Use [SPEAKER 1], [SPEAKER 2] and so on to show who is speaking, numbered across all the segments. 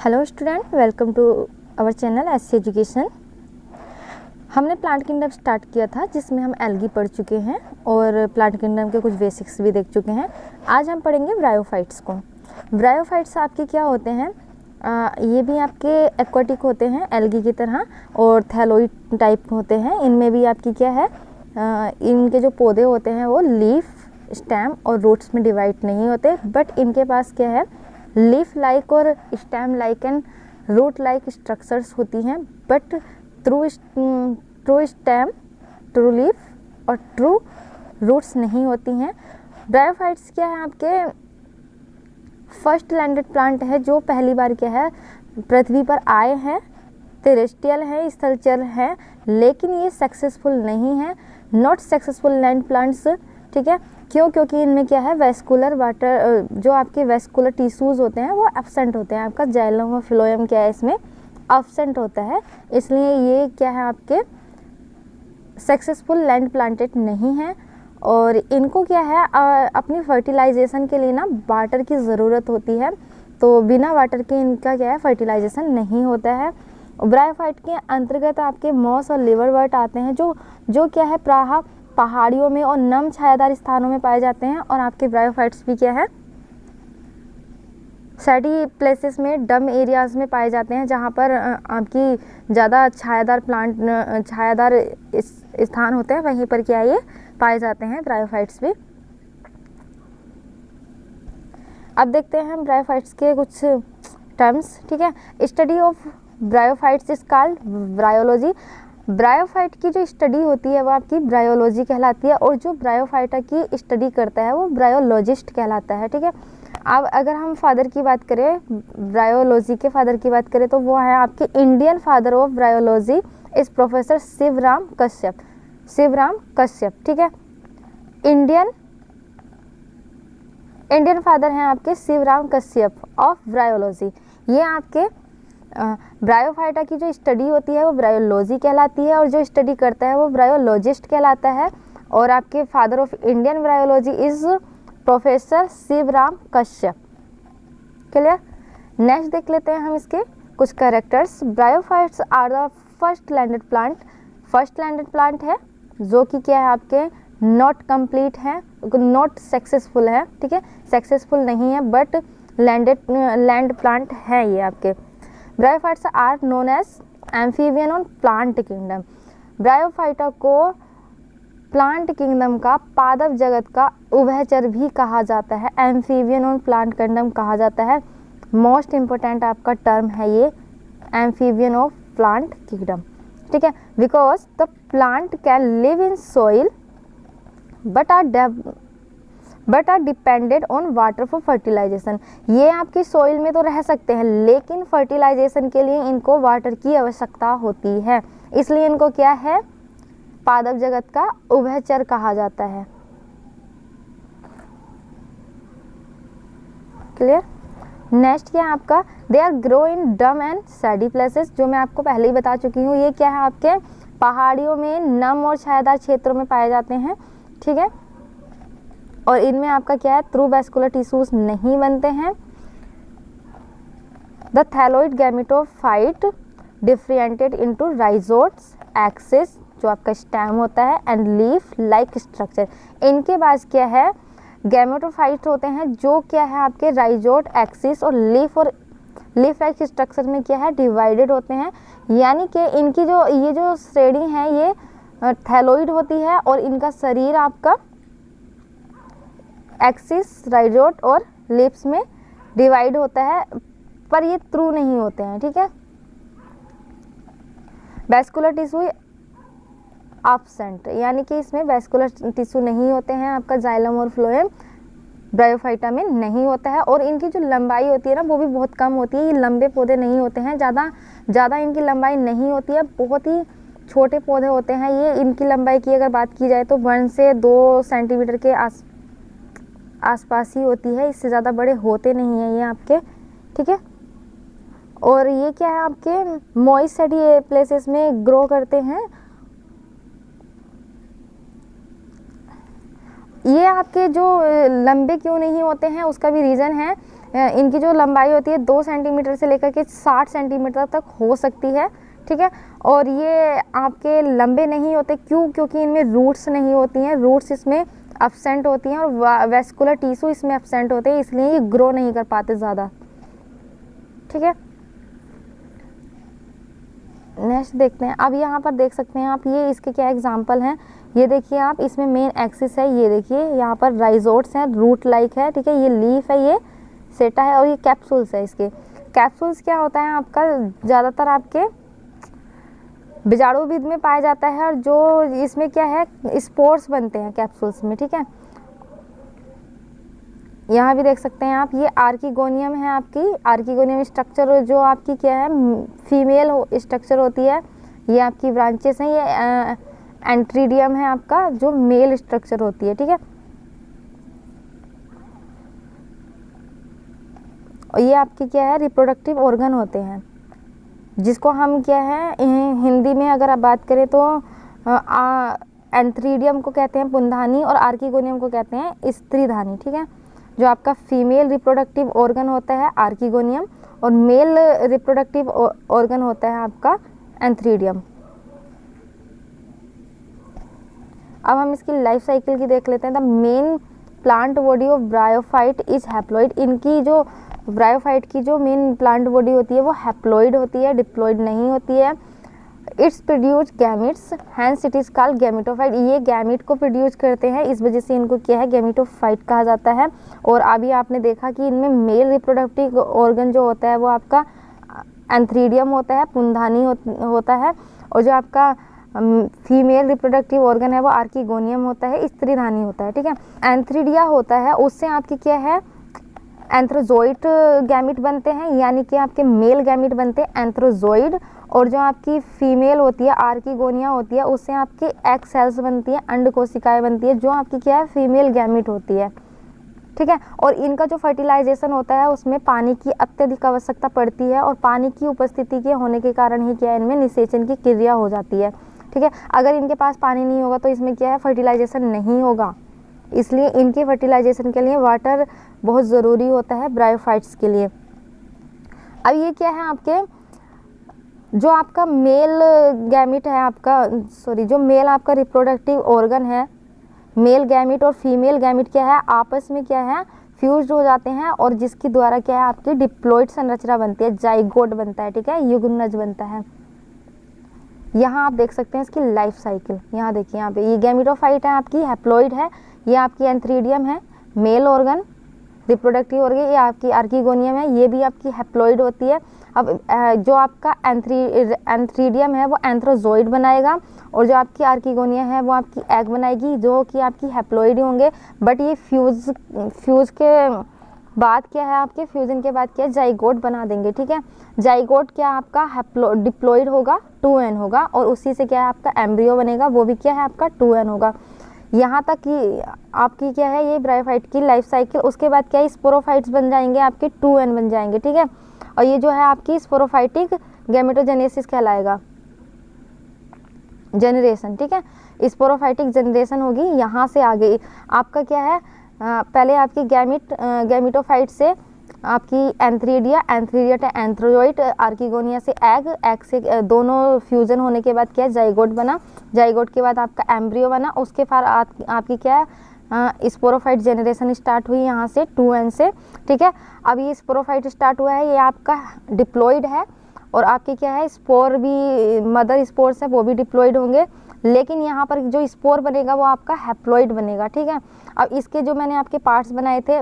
[SPEAKER 1] Hello student, welcome to our channel SC education. हमने plant kingdom start किया था जिसमें हम एल्गी पढ़ चुके हैं और प्लांट किंगडम के कुछ बेसिक्स भी देख चुके हैं। आज हम पढ़ेंगे ब्रायोफाइट्स को। ब्रायोफाइट्स आपके क्या होते हैं? ये भी आपके एक्वाटिक होते हैं एल्गी की तरह और थैलोइड टाइप होते हैं। इनमें भी आपकी क्या है, इनके जो पौधे होते हैं वो लीफ, स्टेम और रूट्स में डिवाइड नहीं होते, बट इनके पास क्या है, लीफ लाइक और stem like and root like structures होती हैं, but true stem, true leaf और ट्रू रूट्स नहीं होती हैं। ब्रायोफाइट्स क्या है, आपके फर्स्ट लैंडेड प्लांट है जो पहली बार क्या है पृथ्वी पर आए हैं। टेरेस्ट्रियल है, स्थलचर है, लेकिन ये सक्सेसफुल नहीं है, नॉट सक्सेसफुल लैंड प्लांट्स। ठीक है, क्यों? क्योंकि इनमें क्या है, वेस्कुलर वाटर, जो आपके वेस्कुलर टिश्यूज होते हैं वो एब्सेंट होते हैं। आपका जाइलम और फ्लोएम क्या है, इसमें एब्सेंट होता है, इसलिए ये क्या है, आपके सक्सेसफुल लैंड प्लांटेड नहीं है। और इनको क्या है, अपनी फर्टिलाइजेशन के लिए ना वाटर की ज़रूरत होती है, तो बिना वाटर के इनका क्या है, फर्टिलाइजेशन नहीं होता है। ब्रायोफाइट के अंतर्गत आपके मॉस और लिवरवर्ट आते हैं जो क्या है, प्रायः पहाड़ियों में और नम छायादार स्थानों में पाए जाते हैं। और आपके ब्रायोफाइट्स भी क्या है, सैडी प्लेसेस में, डम एरियाज़ में पाए जाते हैं, जहाँ पर आपकी ज़्यादा छायादार स्थान होते हैं, वहीं पर क्या ये पाए जाते हैं ब्रायोफाइट्स भी। अब देखते हैं हम ब्रायोफाइट्स के कुछ टर्म्स। ठीक है, study of bryophytes is called bryology. Bryophyte की जो स्टडी होती है वो आपकी ब्रायोलॉजी कहलाती है, और जो ब्रायोफाइटा की स्टडी करता है वो ब्रायोलॉजिस्ट कहलाता है। ठीक है, अब अगर हम फादर की बात करें, ब्रायोलॉजी के फादर की बात करें, तो वो है आपके इंडियन फादर ऑफ ब्रायोलॉजी इस प्रोफेसर शिवराम कश्यप। ठीक है, इंडियन फादर हैं आपके शिवराम कश्यप ऑफ ब्रायोलॉजी। ये आपके ब्रायोफाइटा की जो स्टडी होती है वो ब्रायोलॉजी कहलाती है, और जो स्टडी करता है वो ब्रायोलॉजिस्ट कहलाता है। और आपके father of Indian bryology is professor Shivram Kashyap. Clear? Next देख लेते हैं हम इसके कुछ characters. Bryophytes are the first landed plant है जो कि क्या है, आपके नॉट कंप्लीट है, नॉट सक्सेसफुल है। ठीक है, सक्सेसफुल नहीं है, बट लैंड प्लांट है ये आपके। Bryophytes are known as amphibian on plant kingdom. Bryophyta को प्लांट किंगडम का, पादप जगत का उभयचर भी कहा जाता है, एम्फीबियन ऑन प्लांट किंगडम कहा जाता है। मोस्ट इम्पोर्टेंट आपका टर्म है ये एम्फीबियन ऑफ प्लांट किंगडम। ठीक है, because the plant can live in soil but are depended on water for fertilization. ये आपकी सॉइल में तो रह सकते हैं, लेकिन फर्टिलाइजेशन के लिए इनको वाटर की आवश्यकता होती है, इसलिए इनको क्या है, पादप जगत का उभयचर कहा जाता है। क्लियर? नेक्स्ट क्या है आपका, दे आर ग्रो इन डम एंड सैडी प्लेसेस, जो मैं आपको पहले ही बता चुकी हूँ। ये क्या है, आपके पहाड़ियों में नम और छायादार क्षेत्रों में पाए जाते हैं। ठीक है, और इनमें आपका क्या है, थ्रू वेस्कुलर टिश्यूज नहीं बनते हैं। The thalloid gametophyte differentiated into rhizoids, axis जो आपका स्टेम होता है, एंड लीफ लाइक स्ट्रक्चर। इनके पास क्या है, गैमेटोफाइट होते हैं जो क्या है, आपके राइजोट, एक्सिस और लीफ लाइक स्ट्रक्चर में क्या है, डिवाइडेड होते हैं। यानी कि इनकी ये जो श्रेणी है ये थैलोइड होती है, और इनका शरीर आपका एक्सिस, राइजोट और लिप्स में डिवाइड होता है, पर ये थ्रू नहीं होते हैं। ठीक है, वेस्कुलर टिश्यू एब्सेंट, यानी कि इसमें वेस्कुलर टिश्यू नहीं होते हैं। आपका जाइलम और फ्लोएम ब्रायोफाइटा में नहीं होता है, और इनकी जो लंबाई होती है ना वो भी बहुत कम होती है। ये लंबे पौधे नहीं होते हैं, ज़्यादा इनकी लंबाई नहीं होती है, बहुत ही छोटे पौधे होते हैं ये। इनकी लंबाई की अगर बात की जाए तो 1 से 2 सेंटीमीटर के आसपास ही होती है, इससे ज़्यादा बड़े होते नहीं हैं ये आपके। ठीक है, और ये क्या है, आपके मॉइस्ट सैडी प्लेसेस में ग्रो करते हैं। ये आपके जो लंबे क्यों नहीं होते हैं उसका भी रीज़न है, इनकी जो लंबाई होती है 2 सेंटीमीटर से लेकर के 60 सेंटीमीटर तक हो सकती है, ठीक है। और ये आपके लंबे नहीं होते, क्यों? क्योंकि इनमें रूट्स नहीं होती हैं, रूट्स इसमें एब्सेंट होती हैं और वेस्कुलर टिश्यू इसमें एब्सेंट होते हैं, इसलिए ये ग्रो नहीं कर पाते ज़्यादा, ठीक है। नेक्स्ट देखते हैं। अब यहाँ पर देख सकते हैं आप, ये इसके क्या एग्जाम्पल हैं। ये देखिए आप, इसमें मेन एक्सिस है, ये देखिए यहाँ पर राइजोट्स हैं, रूट लाइक है, ठीक है। ये लीफ है, ये सेटा है और ये कैप्सूल्स है। इसके कैप्सूल्स क्या होता है आपका, ज़्यादातर आपके बीजाणुविद में पाया जाता है और जो इसमें क्या है स्पोर्स बनते हैं कैप्सूल्स में, ठीक है। यहाँ भी देख सकते हैं आप, ये आर्किगोनियम है आपकी, आर्किगोनियम स्ट्रक्चर जो आपकी क्या है फीमेल स्ट्रक्चर होती है। ये आपकी ब्रांचेस हैं, ये एंट्रीडियम है आपका जो मेल स्ट्रक्चर होती है, ठीक है। और ये आपकी क्या है रिप्रोडक्टिव ऑर्गन होते हैं, जिसको हम क्या है हिंदी में अगर आप बात करें तो एंथ्रीडियम को कहते हैं पुंधानी और आर्किगोनियम को कहते हैं स्त्रीधानी, ठीक है। जो आपका फीमेल रिप्रोडक्टिव ऑर्गन होता है आर्किगोनियम और मेल रिप्रोडक्टिव ऑर्गन होता है आपका एंथ्रीडियम। अब हम इसकी लाइफ साइकिल की देख लेते हैं। The main plant body of bryophyte is haploid. इनकी जो ब्रायोफाइट की जो मेन प्लांट बॉडी होती है वो हैप्लॉइड होती है, डिप्लॉइड नहीं होती है। Its produce gametes, hence it is called gametophyte. ये गैमिट को प्रोड्यूस करते हैं, इस वजह से इनको क्या है गैमेटोफाइट कहा जाता है। और अभी आपने देखा कि इनमें मेल रिप्रोडक्टिव ऑर्गन जो होता है वो आपका एंथ्रीडियम होता है, पुंधानी होता है। और जो आपका फीमेल रिप्रोडक्टिव ऑर्गन है वो आर्किगोनियम होता है, स्त्रीधानी होता है, ठीक है। एंथ्रीडिया होता है, उससे आपकी क्या है एंथ्रोजोइड गैमिट बनते हैं, यानी कि आपके मेल गैमिट बनते हैं एंथ्रोजोइड। और जो आपकी फीमेल होती है आर्किगोनिया होती है, उससे आपकी एग सेल्स बनती हैं, अंड कोशिकाएं बनती है, जो आपकी क्या है फीमेल गैमिट होती है, ठीक है। और इनका जो फर्टिलाइजेशन होता है उसमें पानी की अत्यधिक आवश्यकता पड़ती है और पानी की उपस्थिति के होने के कारण ही क्या है इनमें निषेचन की क्रिया हो जाती है, ठीक है। अगर इनके पास पानी नहीं होगा तो इसमें क्या है फर्टिलाइजेशन नहीं होगा, इसलिए इनके फर्टिलाइजेशन के लिए वाटर बहुत ज़रूरी होता है ब्रायोफाइट्स के लिए। अब ये क्या है आपके जो आपका मेल गैमिट है आपका जो मेल आपका रिप्रोडक्टिव ऑर्गन है, मेल गैमिट और फीमेल गैमिट क्या है आपस में क्या है फ्यूज्ड हो जाते हैं और जिसके द्वारा क्या है आपकी डिप्लॉइड संरचना बनती है, जाइगोट बनता है, ठीक है, युग्मनज बनता है। यहाँ आप देख सकते हैं इसकी लाइफ साइकिल। यहाँ देखिए, यहाँ पे ये गैमेटोफाइट है आपकी, हैप्लॉइड है, ये आपकी एंथ्रीडियम है मेल ऑर्गन रिप्रोडक्टिव ऑर्गन, ये आपकी आर्किगोनियम है, ये भी आपकी हैप्लॉइड होती है। अब जो आपका एंथ्रीडियम है वो एंथ्रोजोइड बनाएगा और जो आपकी आर्किगोनिया है वो आपकी एग बनाएगी, जो कि आपकी हैप्लॉइड होंगे। बट ये फ्यूज के बाद क्या है आपके फ्यूजन के बाद क्या है जाइगोट बना देंगे, ठीक है। जाइगोट क्या आपका डिप्लॉइड होगा, 2n होगा और उसी से क्या है आपका एम्ब्रियो बनेगा, वो भी क्या है आपका 2n होगा। यहाँ तक कि आपकी क्या है ये ब्रायोफाइट की लाइफ साइकिल। उसके बाद क्या है स्पोरोफाइट्स बन जाएंगे आपके 2n बन जाएंगे, ठीक है। और ये जो है आपकी स्पोरोफाइटिक गैमेटोजेनेसिस कहलाएगा, जनरेशन, ठीक है। स्पोरोफाइटिक जनरेशन होगी यहाँ से आगे आपका क्या है पहले आपकी गैमेटोफाइट से आपकी एंथ्रीडिया to एंथ्रोजोइट, आर्किगोनिया से एग से दोनों फ्यूजन होने के बाद क्या है जाइगोट बना, जाइगोट के बाद आपका एम्ब्रियो बना, उसके बाद आपकी क्या है स्पोरोफाइट जनरेशन स्टार्ट हुई यहाँ से 2n से, ठीक है। अब ये स्पोरोफाइट स्टार्ट हुआ है, ये आपका डिप्लॉइड है और आपके क्या है स्पोर भी मदर स्पोर्स है वो भी डिप्लॉइड होंगे, लेकिन यहाँ पर जो स्पोर बनेगा वो आपका हैप्लॉइड बनेगा, ठीक है। अब इसके जो मैंने आपके पार्ट्स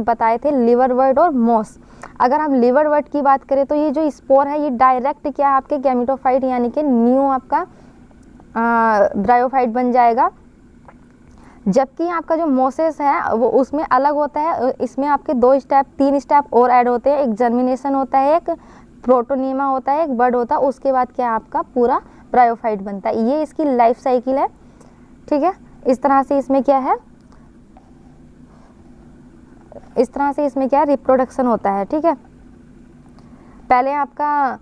[SPEAKER 1] बताए थे लिवरवर्ट और मॉस। अगर हम लिवरवर्ट की बात करें तो ये जो स्पोर है ये डायरेक्ट क्या है आपके गैमेटोफाइट यानी कि न्यू आपका ब्रायोफाइट बन जाएगा, जबकि आपका जो मोसेस है वो उसमें अलग होता है। इसमें आपके 3 स्टेप और ऐड होते हैं, एक जर्मिनेशन होता है, एक प्रोटोनीमा होता है, एक बड होता है, उसके बाद क्या आपका पूरा ब्रायोफाइट बनता है। ये इसकी लाइफ साइकिल है, ठीक है। इस तरह से इसमें क्या है रिप्रोडक्शन होता है, ठीक है। पहले आपका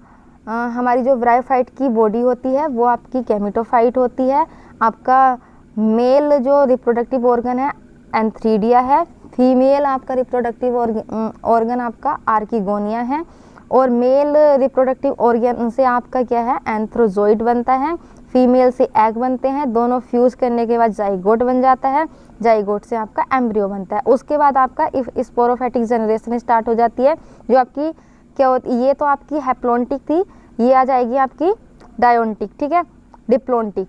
[SPEAKER 1] हमारी जो ब्रायोफाइट की बॉडी होती है वो आपकी गैमेटोफाइट होती है, आपका मेल जो रिप्रोडक्टिव ऑर्गन है एंथ्रीडिया है, फीमेल आपका रिप्रोडक्टिव ऑर्गन आपका आर्किगोनिया है, और मेल रिप्रोडक्टिव ऑर्गन से आपका क्या है, एंथ्रोजोइड बनता है। फीमेल से एग बनते हैं, दोनों फ्यूज करने के बाद जाइगोट बन जाता है, जाइगोट से आपका एम्ब्रियो बनता है। उसके बाद आपका स्पोरोफाइटिक जनरेशन स्टार्ट हो जाती है, जो आपकी क्या होती, ये तो आपकी हैप्लोन्टिक थी, ये आ जाएगी आपकी डायोन्टिक, ठीक है, डिप्लोन्टिक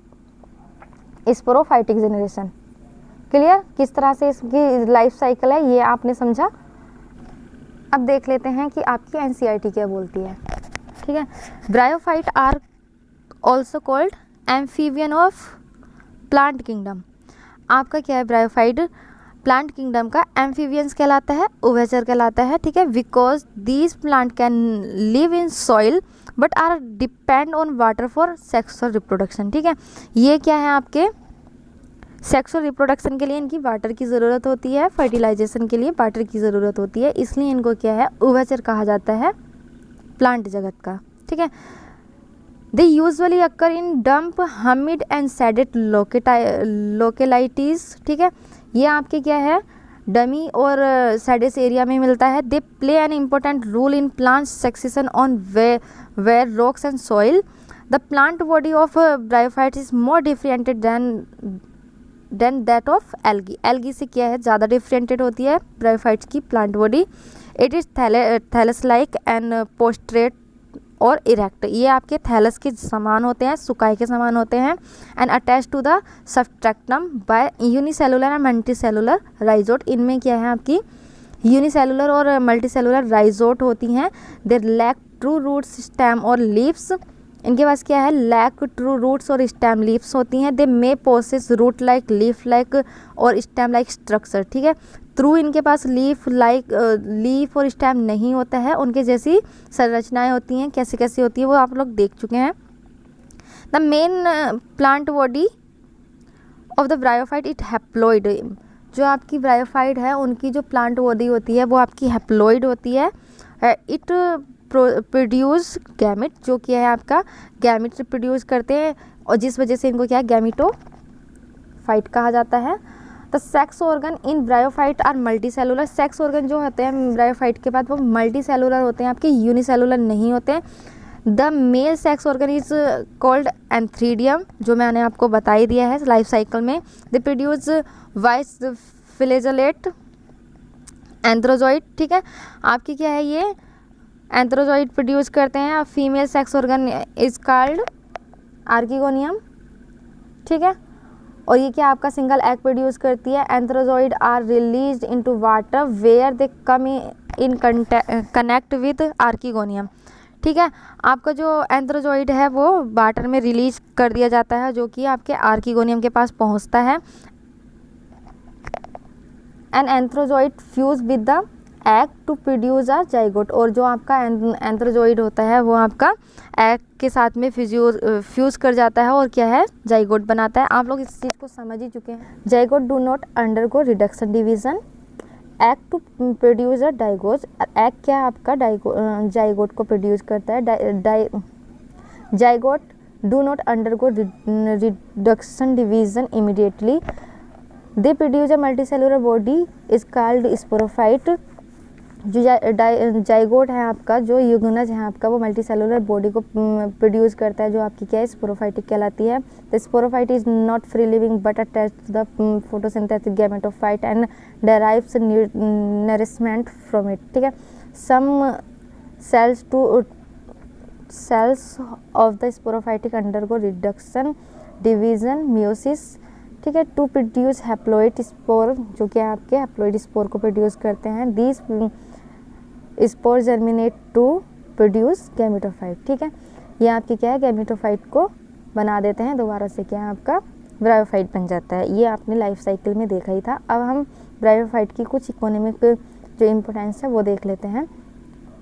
[SPEAKER 1] स्पोरोफाइटिक जनरेशन। क्लियर, किस तरह से इसकी लाइफ साइकिल है ये आपने समझा। अब देख लेते हैं कि आपकी एनसीईआरटी क्या बोलती है, ठीक है। Bryophyte are also called amphibian of plant kingdom. आपका क्या है, ब्रायोफाइट प्लांट किंगडम का एम्फीबियंस कहलाता है, उभयचर कहलाता है, ठीक है। Because these plant can live in soil but are depend on water for sexual reproduction, ठीक है। ये क्या है, आपके सेक्सुअल रिप्रोडक्शन के लिए इनकी वाटर की ज़रूरत होती है, फर्टिलाइजेशन के लिए वाटर की ज़रूरत होती है, इसलिए इनको क्या है, उभयचर कहा जाता है प्लांट जगत का, ठीक है। They usually occur in damp, humid and shaded localities, ठीक है। ये आपके क्या है, डमी और सैडेस एरिया में मिलता है। They play an important role in plant succession on bare rocks and soil. The plant body of bryophyte is more differentiated than that of algae. Algae से क्या है, ज़्यादा डिफरेंटेड होती है ब्रायोफाइट्स की plant body. It is thallus like and prostrate और erect. ये आपके थैलस के समान होते हैं, सुकाई के समान होते हैं। And attach to the substratum by unicellular and multicellular rhizoids. इनमें क्या है, आपकी यूनिसेलुलर और मल्टीसेलुलर राइजोट होती हैं। There lack true roots, stem और लीव्स। इनके पास क्या है, लैक ट्रू रूट्स और स्टेम लीव्स होती हैं। They may possess root like, leaf like और स्टेम लाइक स्ट्रक्चर, ठीक है। थ्रू इनके पास लीफ और स्टेम नहीं होता है, उनके जैसी संरचनाएं होती हैं। कैसी कैसी होती है वो आप लोग देख चुके हैं। The main plant body of the bryophyte it haploid. जो आपकी ब्रायोफाइट है उनकी जो प्लांट बॉडी होती है वो आपकी हैप्लॉइड होती है। इट प्रोड्यूस गैमेट, जो क्या है आपका गैमेट प्रोड्यूस करते हैं, और जिस वजह से इनको क्या है, गैमेटोफाइट कहा जाता है। The sex organ in bryophyte are multi cellular. Sex organ जो होते हैं ब्रायोफाइट के बाद वो मल्टी सेलुलर होते हैं, आपके यूनिसेलुलर नहीं होते हैं। The male sex organ is called antheridium, जो मैंने आपको बता ही दिया है लाइफ साइकिल में। They produce vice flagellate antherozoid, ठीक है। आपकी क्या है, ये एंथ्रोजॉइड प्रोड्यूस करते हैं। Female sex organ is called archegonium, ठीक है। और ये क्या आपका सिंगल एग प्रोड्यूस करती है। Antherozoid are released into water where they come in connect with archegonium, ठीक है। आपका जो एंथ्रोजॉइड है वो वाटर में रिलीज कर दिया जाता है, जो कि आपके आर्किगोनियम के पास पहुंचता है। An antherozoid fuse with the egg to produce a zygote. और जो आपका एंथ्रोजॉइड होता है वो आपका एग के साथ में फ्यूज कर जाता है और क्या है, जाइगोट बनाता है। आप लोग इस चीज़ को समझ ही चुके हैं। Zygote do not undergo reduction division egg to produce a zygote. Egg क्या आपका जाइगोट को प्रोड्यूस करता है। Zygote do not undergo reduction division immediately. They produce a multicellular body is called sporophyte. जो जाइगोट है आपका, जो युग्मनज है आपका, वो मल्टीसेलुलर बॉडी को प्रोड्यूस करता है, जो आपकी क्या है, स्पोरोफाइटिक कहलाती है। The sporophyte is not free living but attach to the photosynthetic gametophyte and derives nourishment from it, ठीक है। Some cells of the sporophytic undergo reduction division meiosis, ठीक है, टू प्रोड्यूस हैप्लॉइड स्पोर, जो कि आपके haploid spore को produce करते हैं। These spore germinate to produce gametophyte, ठीक है। ये आपकी क्या है, गैमेटोफाइट को बना देते हैं, दोबारा से क्या है आपका ब्रायोफाइट बन जाता है। ये आपने लाइफ साइकिल में देखा ही था। अब हम ब्रायोफाइट की कुछ इकोनॉमिक जो इम्पोर्टेंस है वो देख लेते हैं,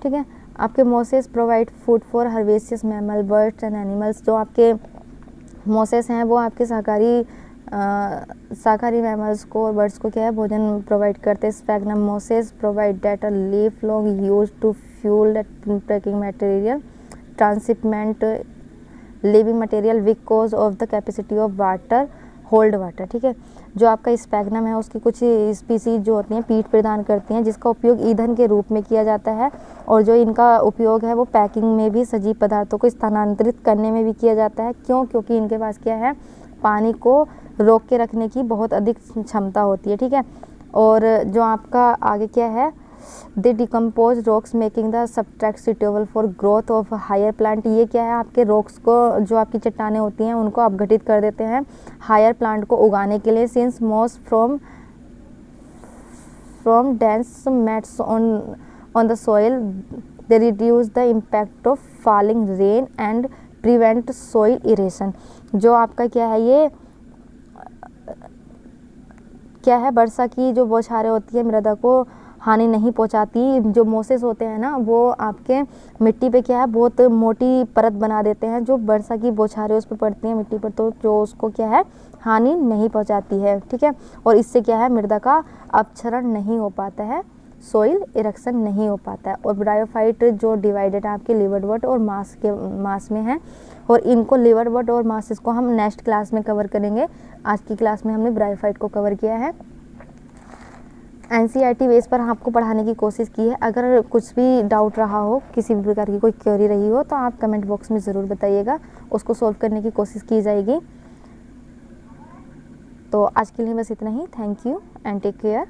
[SPEAKER 1] ठीक है। आपके mosses provide food for herbaceous mammal, birds and animals. जो आपके मोसेस हैं वो आपके शाकाहारी मैमल्स को और बर्ड्स को क्या है, भोजन प्रोवाइड करते हैं। Sphagnum mosses provide peat a leaf long use to fuel that packing material transshipment living material because of the capacity of water hold water, ठीक है। जो आपका स्पैग्नम है उसकी कुछ स्पीसीज जो होती हैं पीठ प्रदान करती हैं, जिसका उपयोग ईंधन के रूप में किया जाता है, और जो इनका उपयोग है वो पैकिंग में भी सजीव पदार्थों को स्थानांतरित करने में भी किया जाता है। क्यों? क्योंकि इनके पास क्या है, पानी को रोक के रखने की बहुत अधिक क्षमता होती है, ठीक है। और जो आपका आगे क्या है, they decompose rocks making the substrate suitable for growth of higher plant. ये क्या है, आपके रॉक्स को, जो आपकी चट्टानें होती हैं उनको अपघटित कर देते हैं हायर प्लांट को उगाने के लिए। Since moss from dense mats on the soil, they reduce the impact of falling rain and prevent soil erosion. जो आपका क्या है, ये क्या है, वर्षा की जो बौछारें होती है मृदा को हानि नहीं पहुंचाती। जो मोसेस होते हैं ना, वो आपके मिट्टी पे क्या है, बहुत मोटी परत बना देते हैं। जो वर्षा की बौछारें उस पर पड़ती हैं मिट्टी पर, तो जो उसको क्या है, हानि नहीं पहुंचाती है, ठीक है। और इससे क्या है, मृदा का अपक्षरण नहीं हो पाता है, सॉइल इरेक्शन नहीं हो पाता है। और ब्रायोफाइट जो डिवाइडेड है आपके लिवरवर्ट और मास में है, और इनको लिवरवर्ट और मास इसको हम नेक्स्ट क्लास में कवर करेंगे। आज की क्लास में हमने ब्रायोफाइट को कवर किया है। NCERT बेस पर आपको पढ़ाने की कोशिश की है। अगर कुछ भी डाउट रहा हो, किसी भी प्रकार की कोई क्वेरी रही हो, तो आप कमेंट बॉक्स में ज़रूर बताइएगा, उसको सॉल्व करने की कोशिश की जाएगी। तो आज के लिए बस इतना ही। Thank you and take care.